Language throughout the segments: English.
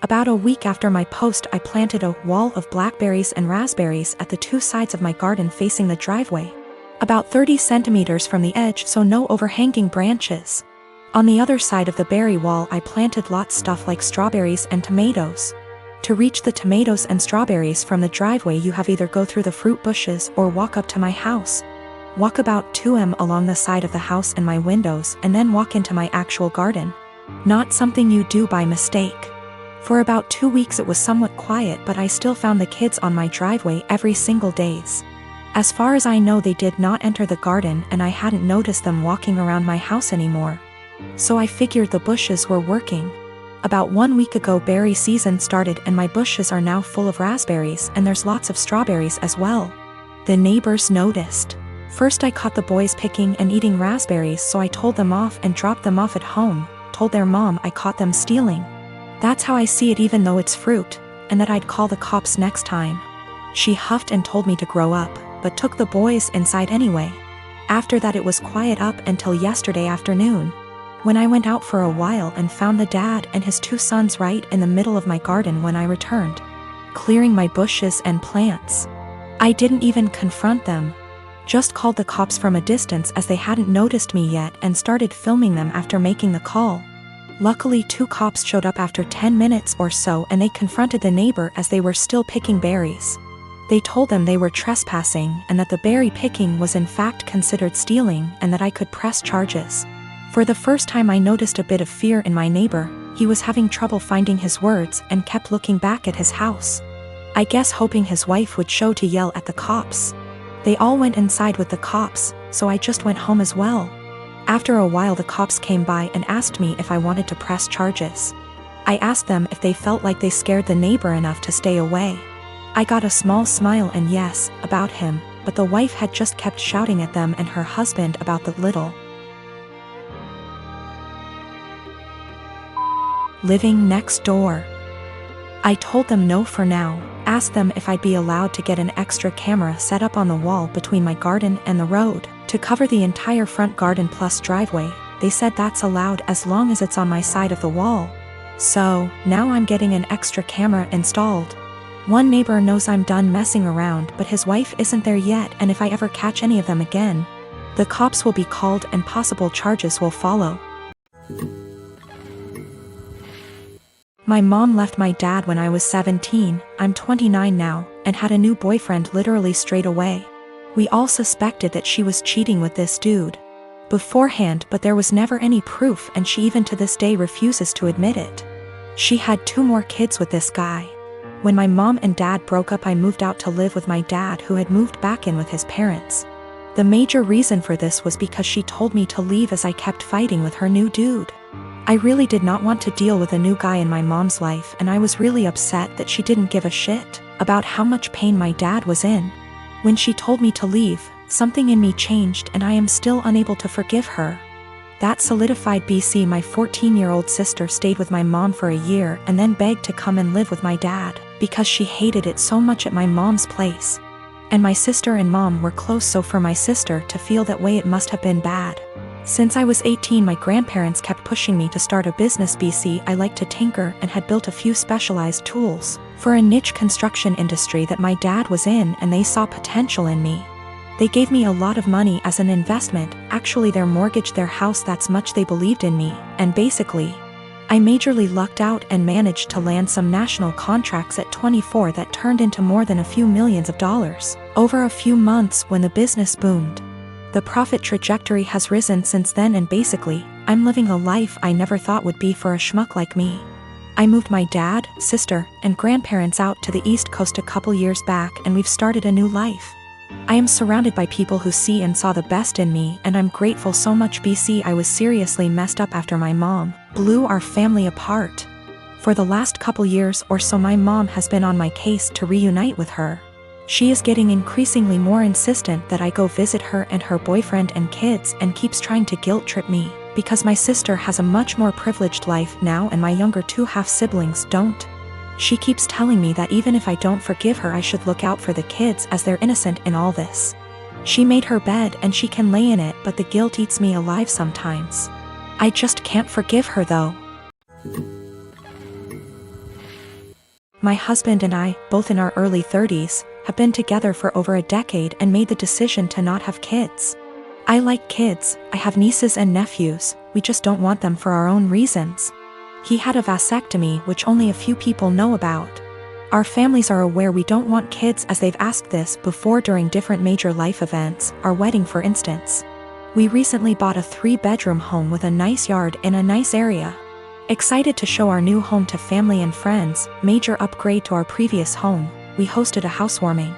About a week after my post, I planted a wall of blackberries and raspberries at the two sides of my garden facing the driveway. About 30 centimeters from the edge, so no overhanging branches. On the other side of the berry wall, I planted lots stuff like strawberries and tomatoes. To reach the tomatoes and strawberries from the driveway, you have either go through the fruit bushes or walk up to my house. Walk about 2 m along the side of the house and my windows, and then walk into my actual garden. Not something you do by mistake. For about 2 weeks it was somewhat quiet, but I still found the kids on my driveway every single days. As far as I know, they did not enter the garden, and I hadn't noticed them walking around my house anymore. So I figured the bushes were working. About 1 week ago, berry season started and my bushes are now full of raspberries, and there's lots of strawberries as well. The neighbors noticed. First I caught the boys picking and eating raspberries, so I told them off and dropped them off at home, told their mom I caught them stealing. That's how I see it, even though it's fruit, and that I'd call the cops next time. She huffed and told me to grow up, but took the boys inside anyway. After that it was quiet up until yesterday afternoon, when I went out for a while and found the dad and his 2 sons right in the middle of my garden when I returned, clearing my bushes and plants. I didn't even confront them. Just called the cops from a distance as they hadn't noticed me yet, and started filming them after making the call. Luckily 2 cops showed up after 10 minutes or so, and they confronted the neighbor as they were still picking berries. They told them they were trespassing and that the berry picking was in fact considered stealing, and that I could press charges. For the first time I noticed a bit of fear in my neighbor. He was having trouble finding his words and kept looking back at his house. I guess hoping his wife would show to yell at the cops. They all went inside with the cops, so I just went home as well. After a while the cops came by and asked me if I wanted to press charges. I asked them if they felt like they scared the neighbor enough to stay away. I got a small smile and yes, about him, but the wife had just kept shouting at them and her husband about the little living next door. I told them no for now, asked them if I'd be allowed to get an extra camera set up on the wall between my garden and the road, to cover the entire front garden plus driveway. They said that's allowed as long as it's on my side of the wall. So, now I'm getting an extra camera installed. One neighbor knows I'm done messing around, but his wife isn't there yet, and if I ever catch any of them again, the cops will be called and possible charges will follow. My mom left my dad when I was 17, I'm 29 now, and had a new boyfriend literally straight away. We all suspected that she was cheating with this dude beforehand, but there was never any proof, and she even to this day refuses to admit it. She had 2 more kids with this guy. When my mom and dad broke up, I moved out to live with my dad, who had moved back in with his parents. The major reason for this was because she told me to leave as I kept fighting with her new dude. I really did not want to deal with a new guy in my mom's life, and I was really upset that she didn't give a shit about how much pain my dad was in. When she told me to leave, something in me changed, and I am still unable to forgive her. That solidified BC. My 14-year-old sister stayed with my mom for a year and then begged to come and live with my dad, because she hated it so much at my mom's place. And my sister and mom were close, so for my sister to feel that way, it must have been bad. Since I was 18, my grandparents kept pushing me to start a business. BC. I liked to tinker and had built a few specialized tools for a niche construction industry that my dad was in, and they saw potential in me. They gave me a lot of money as an investment. Actually, their mortgaged their house, that's much they believed in me, and basically, I majorly lucked out and managed to land some national contracts at 24 that turned into more than a few millions of dollars over a few months when the business boomed. The profit trajectory has risen since then, and basically, I'm living a life I never thought would be for a schmuck like me. I moved my dad, sister, and grandparents out to the East Coast a couple years back, and we've started a new life. I am surrounded by people who see and saw the best in me, and I'm grateful so much. BC. I was seriously messed up after my mom blew our family apart. For the last couple years or so, my mom has been on my case to reunite with her. She is getting increasingly more insistent that I go visit her and her boyfriend and kids, and keeps trying to guilt trip me, because my sister has a much more privileged life now and my younger 2 half-siblings don't. She keeps telling me that even if I don't forgive her, I should look out for the kids as they're innocent in all this. She made her bed and she can lay in it, but the guilt eats me alive sometimes. I just can't forgive her though. My husband and I, both in our early 30s, have been together for over a decade and made the decision to not have kids. I like kids, I have nieces and nephews, we just don't want them for our own reasons. He had a vasectomy, which only a few people know about. Our families are aware we don't want kids, as they've asked this before during different major life events, our wedding for instance. We recently bought a 3-bedroom home with a nice yard in a nice area. Excited to show our new home to family and friends, major upgrade to our previous home, we hosted a housewarming.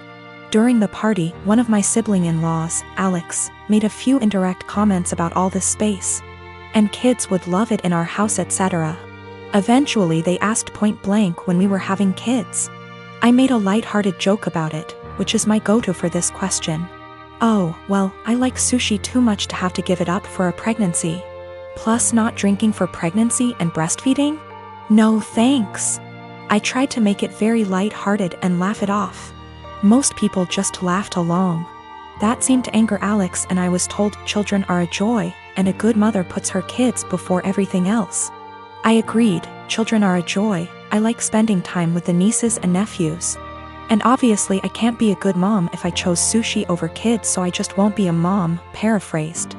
During the party, one of my sibling-in-laws, Alex, made a few indirect comments about all this space. And kids would love it in our house, etc. Eventually they asked point blank when we were having kids. I made a light-hearted joke about it, which is my go-to for this question. Oh, well, I like sushi too much to have to give it up for a pregnancy. Plus not drinking for pregnancy and breastfeeding? No thanks. I tried to make it very light-hearted and laugh it off. Most people just laughed along. That seemed to anger Alex, and I was told children are a joy, and a good mother puts her kids before everything else. I agreed, children are a joy, I like spending time with the nieces and nephews. And obviously I can't be a good mom if I chose sushi over kids, so I just won't be a mom, paraphrased.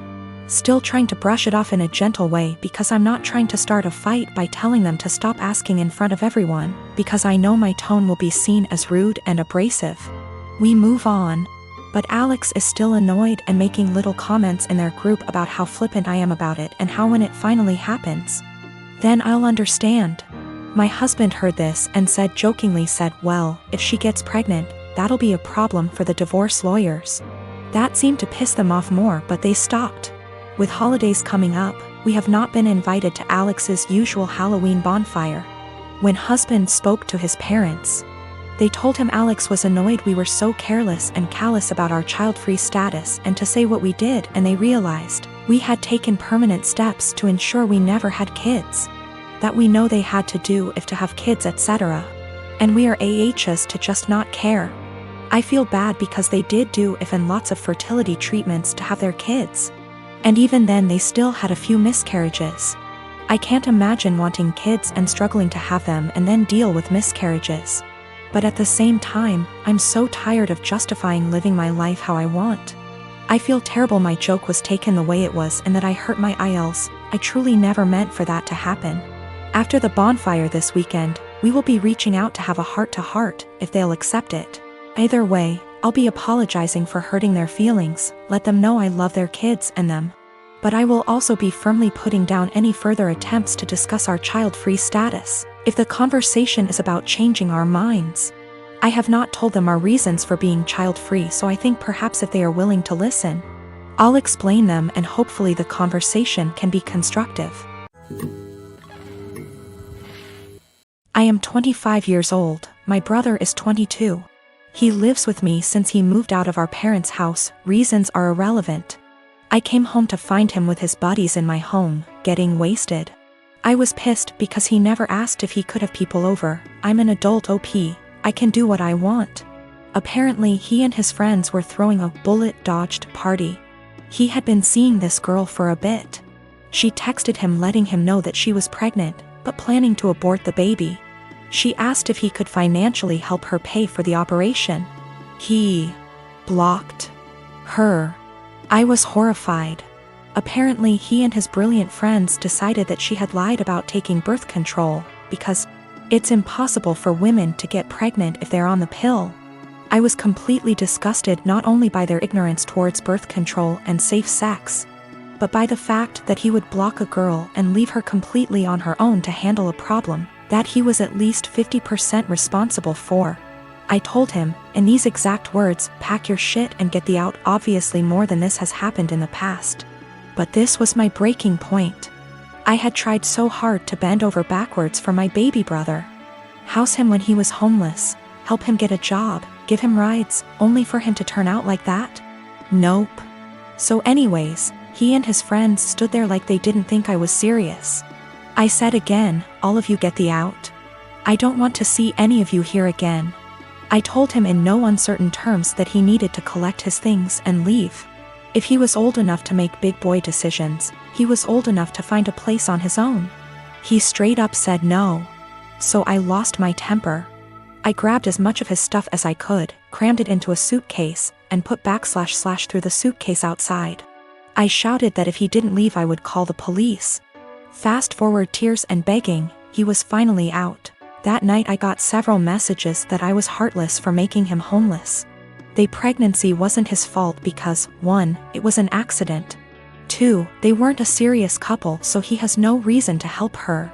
Still trying to brush it off in a gentle way, because I'm not trying to start a fight by telling them to stop asking in front of everyone, because I know my tone will be seen as rude and abrasive. We move on. But Alex is still annoyed and making little comments in their group about how flippant I am about it and how when it finally happens, then I'll understand. My husband heard this and jokingly said, well, if she gets pregnant, that'll be a problem for the divorce lawyers. That seemed to piss them off more, but they stopped. With holidays coming up, we have not been invited to Alex's usual Halloween bonfire. When husband spoke to his parents, they told him Alex was annoyed we were so careless and callous about our child-free status and to say what we did, and they realized we had taken permanent steps to ensure we never had kids. That we know they had to do if to have kids, etc. And we are AHs to just not care. I feel bad because they did do if and lots of fertility treatments to have their kids. And even then they still had a few miscarriages. I can't imagine wanting kids and struggling to have them and then deal with miscarriages. But at the same time, I'm so tired of justifying living my life how I want. I feel terrible my joke was taken the way it was and that I hurt my IELTS. I truly never meant for that to happen. After the bonfire this weekend, we will be reaching out to have a heart-to-heart, if they'll accept it. Either way, I'll be apologizing for hurting their feelings, let them know I love their kids and them. But I will also be firmly putting down any further attempts to discuss our child-free status, if the conversation is about changing our minds. I have not told them our reasons for being child-free, so I think perhaps if they are willing to listen, I'll explain them and hopefully the conversation can be constructive. I am 25 years old, my brother is 22. He lives with me since he moved out of our parents' house, reasons are irrelevant. I came home to find him with his buddies in my home, getting wasted. I was pissed because he never asked if he could have people over. I'm an adult OP, I can do what I want. Apparently he and his friends were throwing a bullet-dodged party. He had been seeing this girl for a bit. She texted him letting him know that she was pregnant, but planning to abort the baby. She asked if he could financially help her pay for the operation. He blocked her. I was horrified. Apparently he and his brilliant friends decided that she had lied about taking birth control, because it's impossible for women to get pregnant if they're on the pill. I was completely disgusted not only by their ignorance towards birth control and safe sex, but by the fact that he would block a girl and leave her completely on her own to handle a problem that he was at least 50% responsible for. I told him, in these exact words, pack your shit and get the out. Obviously more than this has happened in the past. But this was my breaking point. I had tried so hard to bend over backwards for my baby brother. House him when he was homeless, help him get a job, give him rides, only for him to turn out like that? Nope. So anyways, he and his friends stood there like they didn't think I was serious. I said again, all of you get the out. I don't want to see any of you here again. I told him in no uncertain terms that he needed to collect his things and leave. If he was old enough to make big boy decisions, he was old enough to find a place on his own. He straight up said no. So I lost my temper. I grabbed as much of his stuff as I could, crammed it into a suitcase, and put / through the suitcase outside. I shouted that if he didn't leave I would call the police. Fast forward tears and begging, he was finally out. That night I got several messages that I was heartless for making him homeless. The pregnancy wasn't his fault because, 1, it was an accident. 2, they weren't a serious couple so he has no reason to help her.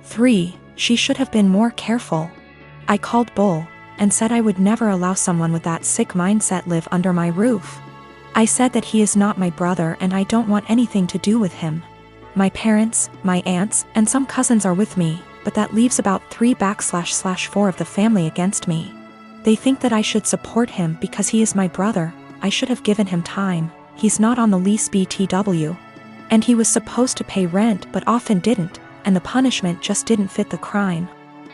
3, she should have been more careful. I called bull, and said I would never allow someone with that sick mindset live under my roof. I said that he is not my brother and I don't want anything to do with him. My parents, my aunts, and some cousins are with me, but that leaves about 3 / 4 of the family against me. They think that I should support him because he is my brother. I should have given him time. He's not on the lease BTW. And he was supposed to pay rent but often didn't, and the punishment just didn't fit the crime.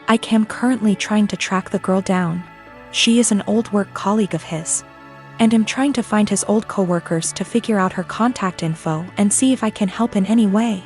I am currently trying to track the girl down. She is an old work colleague of his. And I'm trying to find his old coworkers to figure out her contact info and see if I can help in any way.